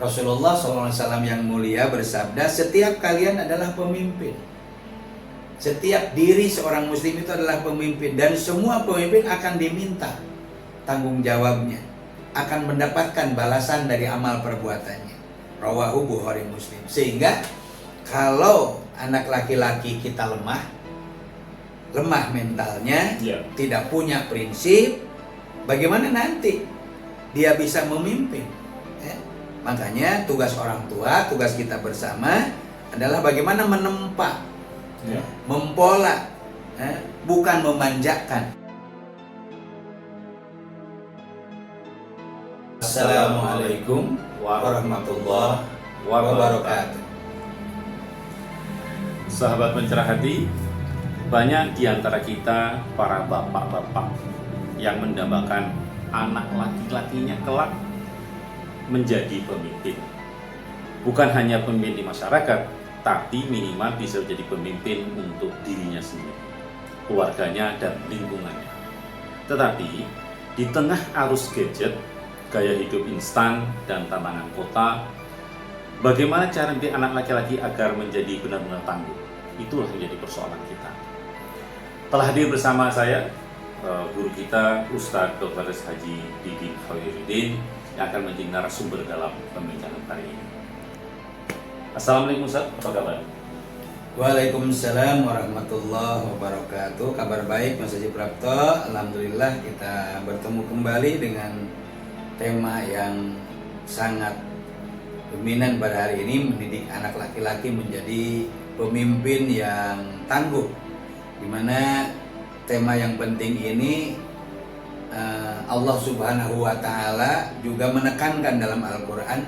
Rasulullah SAW yang mulia bersabda, setiap kalian adalah pemimpin. Setiap diri seorang muslim itu adalah pemimpin. Dan semua pemimpin akan diminta tanggung jawabnya, akan mendapatkan balasan dari amal perbuatannya. Rawahu Bukhari Muslim. Sehingga kalau anak laki-laki kita lemah mentalnya, tidak punya prinsip, bagaimana nanti dia bisa memimpin? Makanya tugas orang tua, tugas kita bersama adalah bagaimana menempa, mempola, bukan memanjakan. Assalamualaikum warahmatullahi wabarakatuh. Sahabat Pencerah Hati, banyak di antara kita para bapak-bapak yang mendambakan anak laki-lakinya kelak menjadi pemimpin. Bukan hanya pemimpin di masyarakat, tapi minimal bisa menjadi pemimpin untuk dirinya sendiri, keluarganya, dan lingkungannya. Tetapi di tengah arus gadget, gaya hidup instan, dan tantangan kota, bagaimana cara mendidik anak laki-laki agar menjadi benar-benar tangguh? Itulah menjadi persoalan kita. Telah hadir bersama saya guru kita Ustadz Dr. Haji Didin Khairuddin yang akan menjadi narasumber dalam pembicaraan hari ini. Assalamualaikum Ustadz, apa kabar? Waalaikumsalam warahmatullahi wabarakatuh. Kabar baik Mas Haji Prapto. Alhamdulillah kita bertemu kembali dengan tema yang sangat dominan pada hari ini, mendidik anak laki-laki menjadi pemimpin yang tangguh. Dimana tema yang penting ini Allah Subhanahu wa Ta'ala juga menekankan dalam Al-Quran,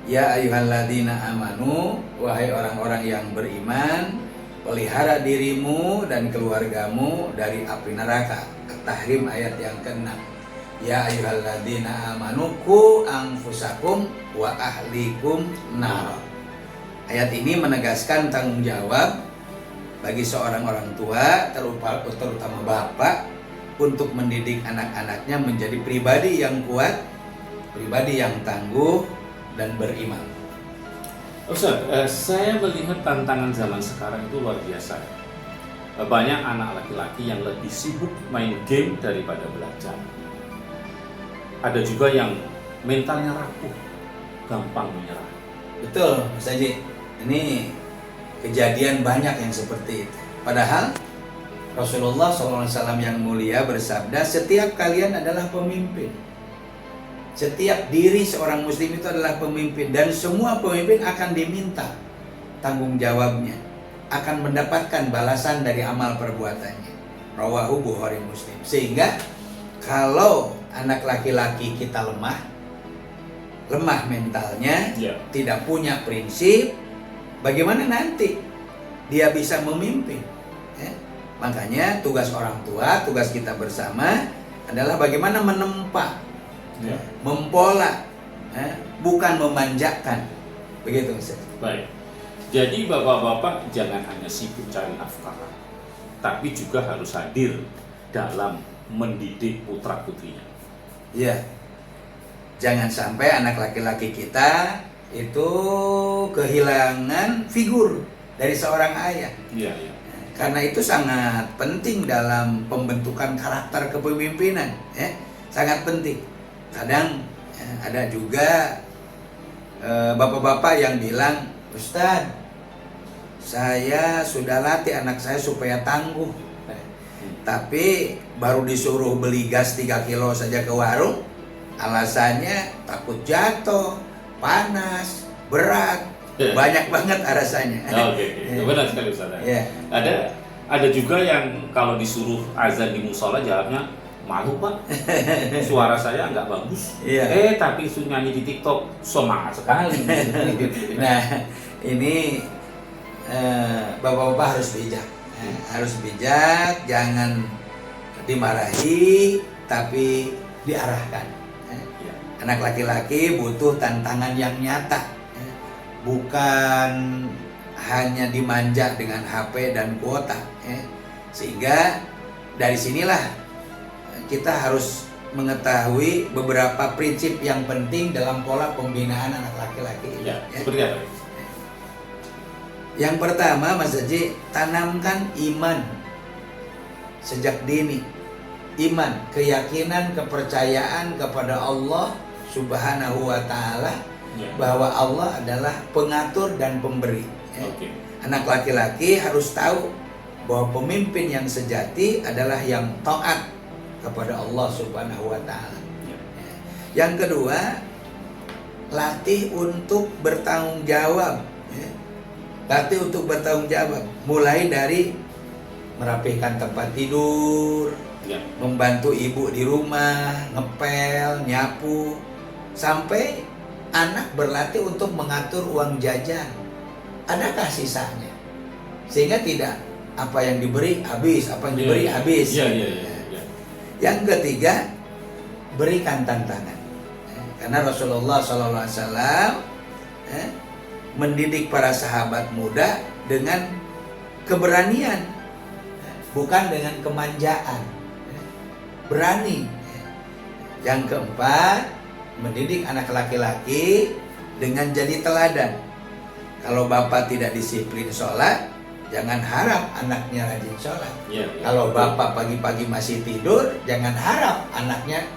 ya ayyuhalladzina amanu, wahai orang-orang yang beriman, pelihara dirimu dan keluargamu dari api neraka. At-Tahrim ayat yang ke-6. Ya ayyuhalladzina amanu qu anfusakum wa ahlikum nar. Ayat ini menegaskan tanggung jawab bagi seorang orang tua, terutama bapak, untuk mendidik anak-anaknya menjadi pribadi yang kuat, pribadi yang tangguh dan beriman. Ustaz, saya melihat tantangan zaman sekarang itu luar biasa. Banyak anak laki-laki yang lebih sibuk main game daripada belajar. Ada juga yang mentalnya rapuh, gampang menyerah. Betul, Mas Haji. Ini kejadian banyak yang seperti itu. Padahal Rasulullah SAW yang mulia bersabda, setiap kalian adalah pemimpin. Setiap diri seorang muslim itu adalah pemimpin. Dan semua pemimpin akan diminta tanggung jawabnya, akan mendapatkan balasan dari amal perbuatannya. Rawahu Bukhari Muslim. Sehingga kalau anak laki-laki kita lemah mentalnya, tidak punya prinsip, bagaimana nanti dia bisa memimpin? Makanya tugas orang tua, tugas kita bersama adalah bagaimana menempa, mempola, bukan memanjakan. Begitu Ustaz. Baik. Jadi bapak-bapak jangan hanya sibuk cari nafkah, tapi juga harus hadir dalam mendidik putra-putrinya. Iya. Jangan sampai anak laki-laki kita itu kehilangan figur dari seorang ayah. Iya. Karena itu sangat penting dalam pembentukan karakter kepemimpinan, sangat penting. Kadang ada juga bapak-bapak yang bilang, Ustadz, saya sudah latih anak saya supaya tangguh, tapi baru disuruh beli gas 3 kilo saja ke warung, alasannya takut jatuh, panas, berat. Banyak banget alasannya. Oke. Benar sekali Ustaz. Ada juga yang kalau disuruh azan di musola jawabnya, malu Pak, suara saya nggak bagus. Tapi suruh nyanyi di TikTok semangat sekali. Nah, ini bapak-bapak harus bijak, harus bijak, jangan dimarahi, tapi diarahkan. Anak laki-laki butuh tantangan yang nyata. Bukan hanya dimanja dengan HP dan kuota, sehingga dari sinilah kita harus mengetahui beberapa prinsip yang penting dalam pola pembinaan anak laki-laki. Ya, seperti apa? Yang pertama, Mas Haji, tanamkan iman sejak dini. Iman, keyakinan, kepercayaan kepada Allah Subhanahu wa Ta'ala, bahwa Allah adalah pengatur dan pemberi. Anak laki-laki harus tahu bahwa pemimpin yang sejati adalah yang taat kepada Allah Subhanahu wa Ta'ala. Yang kedua, latih untuk bertanggung jawab. Latih untuk bertanggung jawab, mulai dari merapihkan tempat tidur, membantu ibu di rumah, ngepel, nyapu, sampai anak berlatih untuk mengatur uang jajan. Adakah sisanya? Sehingga tidak apa yang diberi habis, apa yang diberi habis. Yang ketiga, berikan tantangan. Karena Rasulullah SAW mendidik para sahabat muda dengan keberanian, bukan dengan kemanjaan. Berani. Yang keempat, mendidik anak laki-laki dengan jadi teladan. Kalau bapak tidak disiplin sholat, jangan harap anaknya rajin sholat. Kalau bapak pagi-pagi masih tidur, jangan harap anaknya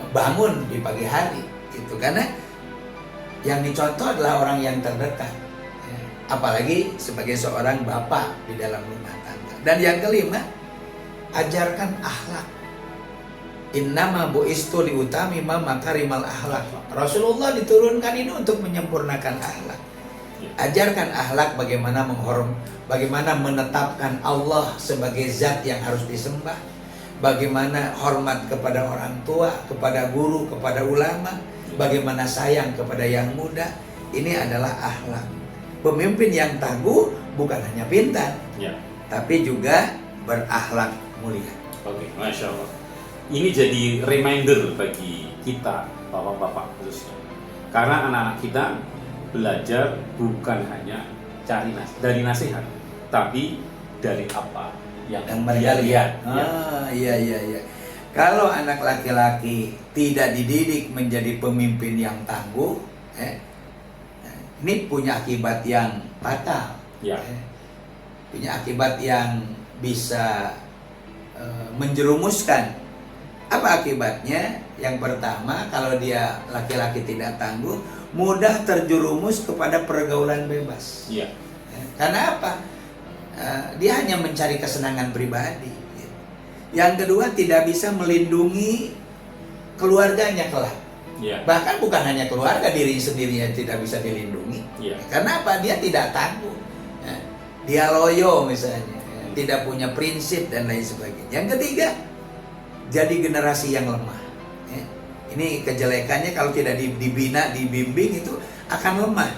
bangun di pagi hari. Itu karena yang dicontoh adalah orang yang terdekat, apalagi sebagai seorang bapak di dalam rumah tangga. Dan yang kelima, ajarkan akhlak. Innama bu'istu liutamima makarimal akhlak. Rasulullah diturunkan ini untuk menyempurnakan akhlak. Ajarkan akhlak, bagaimana bagaimana menetapkan Allah sebagai zat yang harus disembah, bagaimana hormat kepada orang tua, kepada guru, kepada ulama, bagaimana sayang kepada yang muda. Ini adalah akhlak. Pemimpin yang tangguh bukan hanya pintar, tapi juga berakhlak mulia. Oke, Masya Allah. Ini jadi reminder bagi kita, bapak-bapak khususnya. Karena anak-anak kita belajar bukan hanya dari nasihat, tapi dari apa yang mereka lihat. Iya. Kalau anak laki-laki tidak dididik menjadi pemimpin yang tangguh, ini punya akibat yang fatal. Punya akibat yang bisa menjerumuskan. Apa akibatnya? Yang pertama, kalau dia laki-laki tidak tangguh, mudah terjerumus kepada pergaulan bebas. Karena apa? Dia hanya mencari kesenangan pribadi. Yang kedua, tidak bisa melindungi keluarganya kelak. Bahkan bukan hanya keluarga, diri sendirinya tidak bisa dilindungi. Karena apa? Dia tidak tangguh. Dia loyo misalnya, tidak punya prinsip dan lain sebagainya. Yang ketiga, jadi generasi yang lemah. Ini kejelekannya kalau tidak dibina, dibimbing, itu akan lemah.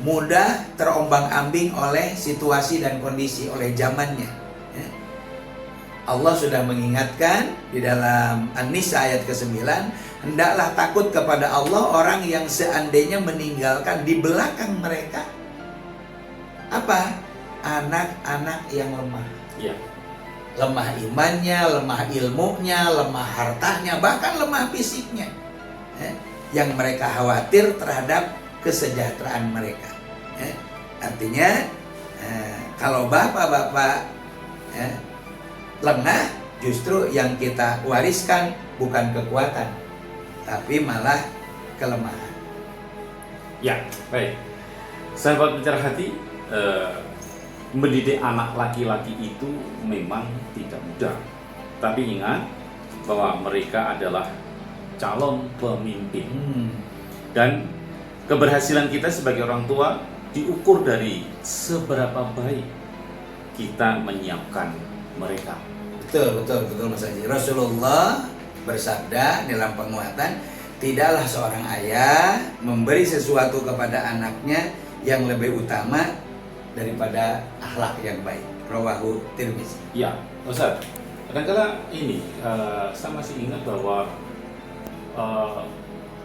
Mudah terombang-ambing oleh situasi dan kondisi, oleh zamannya. Allah sudah mengingatkan di dalam An-Nisa ayat ke-9, hendaklah takut kepada Allah orang yang seandainya meninggalkan di belakang mereka apa? Anak-anak yang lemah. Lemah imannya, lemah ilmunya, lemah hartanya, bahkan lemah fisiknya. Yang mereka khawatir terhadap kesejahteraan mereka. Artinya kalau bapak-bapak lengah, justru yang kita wariskan bukan kekuatan, tapi malah kelemahan. Baik. Sahabat Bicara Hati, mendidik anak laki-laki itu memang tidak mudah. Tapi ingat bahwa mereka adalah calon pemimpin. Dan keberhasilan kita sebagai orang tua diukur dari seberapa baik kita menyiapkan mereka. Betul Mas Haji. Rasulullah bersabda dalam penguatan, tidaklah seorang ayah memberi sesuatu kepada anaknya yang lebih utama daripada akhlak yang baik. Rawahu Tirmizi. Ustaz, kadang-kadang ini saya masih ingat bahwa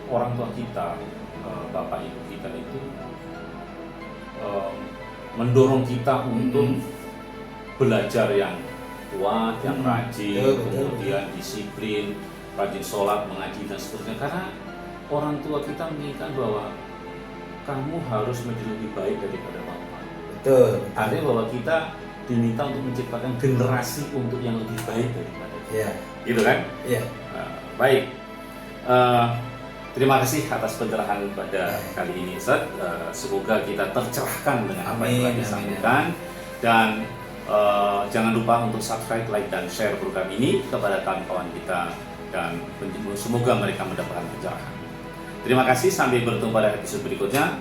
orang tua kita, bapak ibu kita itu mendorong kita untuk belajar yang kuat, yang rajin, kemudian disiplin, rajin sholat, mengaji dan seterusnya. Karena orang tua kita menginginkan bahwa kamu harus menjadi lebih baik daripada bapak. Betul. Artinya bahwa kita diminta untuk menciptakan generasi untuk yang lebih baik daripada kita. Iya. Gitu kan? Iya. Baik. Terima kasih atas pencerahan pada kali ini, Ustaz. Semoga kita tercerahkan dengan apa yang telah disampaikan. Dan jangan lupa untuk subscribe, like, dan share program ini kepada kawan-kawan kita. Dan semoga mereka mendapatkan pencerahan. Terima kasih, sampai bertemu pada episode berikutnya.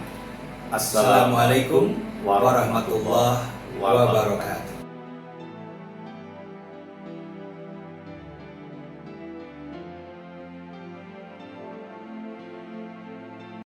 Assalamualaikum warahmatullahi wabarakatuh.